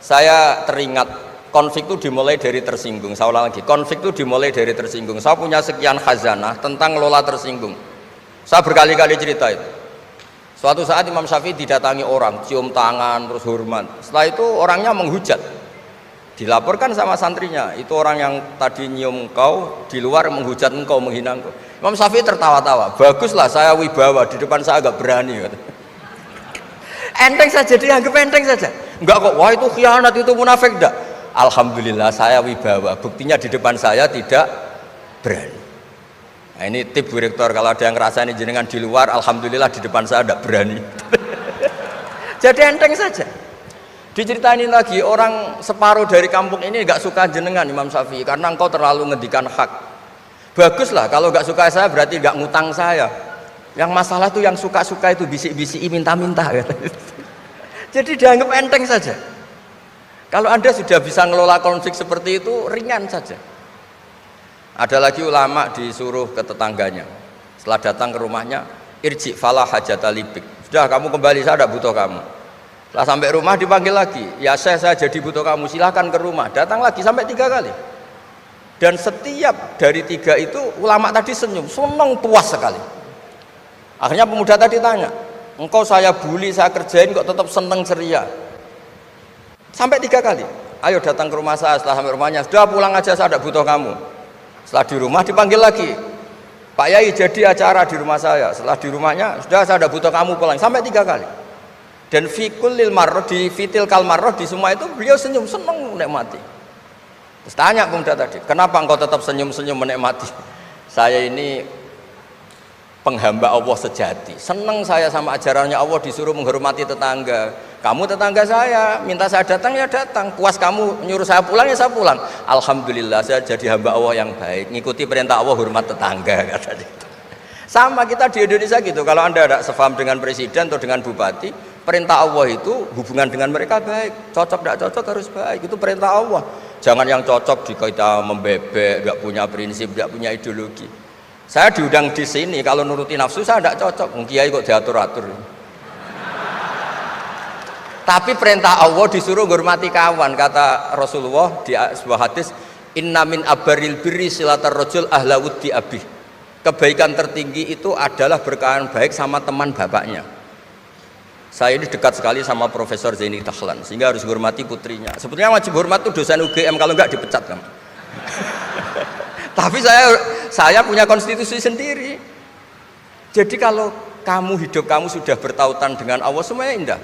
Saya teringat konflik itu dimulai dari tersinggung. Saya ulang lagi, konflik itu dimulai dari tersinggung. Saya punya sekian khazanah tentang ngelola tersinggung. Saya berkali-kali cerita itu. Suatu saat Imam Syafi'i didatangi orang, cium tangan, terus hormat. Setelah itu orangnya menghujat. Dilaporkan sama santrinya, itu orang yang tadi nyium engkau, di luar menghujat engkau, menghina engkau. Imam Syafi'i tertawa-tawa, baguslah saya wibawa, di depan saya agak berani. Enteng saja, dianggap enteng saja. Enggak kok, wah itu khianat, itu munafik, enggak. Alhamdulillah saya wibawa, buktinya di depan saya tidak berani. Nah, ini tip Bu Rektor, kalau ada yang ngerasain jenengan di luar, alhamdulillah di depan saya tidak berani. Jadi enteng saja. Diceritain lagi, orang separuh dari kampung ini nggak suka jenengan Imam Syafi'i karena engkau terlalu ngedikan hak. Baguslah, kalau nggak suka saya berarti nggak ngutang saya. Yang masalah tuh yang suka-suka itu bisik-bisik minta-minta. Jadi dianggap enteng saja. Kalau Anda sudah bisa ngelola konflik seperti itu, ringan saja. Ada lagi ulama disuruh ke tetangganya. Setelah datang ke rumahnya, irji falah hajata libik. Sudah, kamu kembali, saya tidak butuh kamu. Setelah sampai rumah dipanggil lagi, ya saya jadi butuh kamu, silahkan ke rumah. Datang lagi sampai 3 kali. Dan setiap dari 3 itu ulama tadi senyum, senang, puas sekali. Akhirnya pemuda tadi tanya, engkau saya bully, saya kerjain kok tetap senang ceria. Sampai 3 kali. Ayo datang ke rumah saya. Setelah sampai rumahnya, sudah pulang aja, saya tidak butuh kamu. Setelah di rumah dipanggil lagi, Pak Yai jadi acara di rumah saya. Setelah di rumahnya, sudah saya tidak butuh kamu, pulang. Sampai 3 kali. Dan fikulil marroh, di fitil kal marroh, di semua itu beliau senyum, senang menikmati. Terus tanya pemuda tadi, kenapa engkau tetap senyum-senyum menikmati? Saya ini penghamba Allah sejati, senang saya sama ajarannya Allah, disuruh menghormati tetangga. Kamu tetangga saya, minta saya datang ya datang, puas kamu nyuruh saya pulang ya saya pulang. Alhamdulillah saya jadi hamba Allah yang baik, ngikuti perintah Allah, hormat tetangga, katanya. Sama kita di Indonesia gitu, kalau Anda tidak sefaham dengan presiden atau dengan bupati, perintah Allah itu hubungan dengan mereka baik, cocok tidak cocok harus baik, itu perintah Allah. Jangan yang cocok kita membebek, tidak punya prinsip, tidak punya ideologi. Saya diundang di sini, kalau nuruti nafsu saya tidak cocok, kiai kok diatur-atur. Tapi perintah Allah disuruh hormati kawan, kata Rasulullah di sebuah hadis, inna min abaril birri silatar rajul ahla wuddi abih. Kebaikan tertinggi itu adalah berkawan baik sama teman bapaknya. Saya ini dekat sekali sama Profesor Zaini Dahlan, sehingga harus hormati putrinya. Sebetulnya wajib hormat itu dosen UGM, kalau enggak dipecat kan. Tapi saya punya konstitusi sendiri. Jadi kalau hidup kamu sudah bertautan dengan Allah, semuanya indah.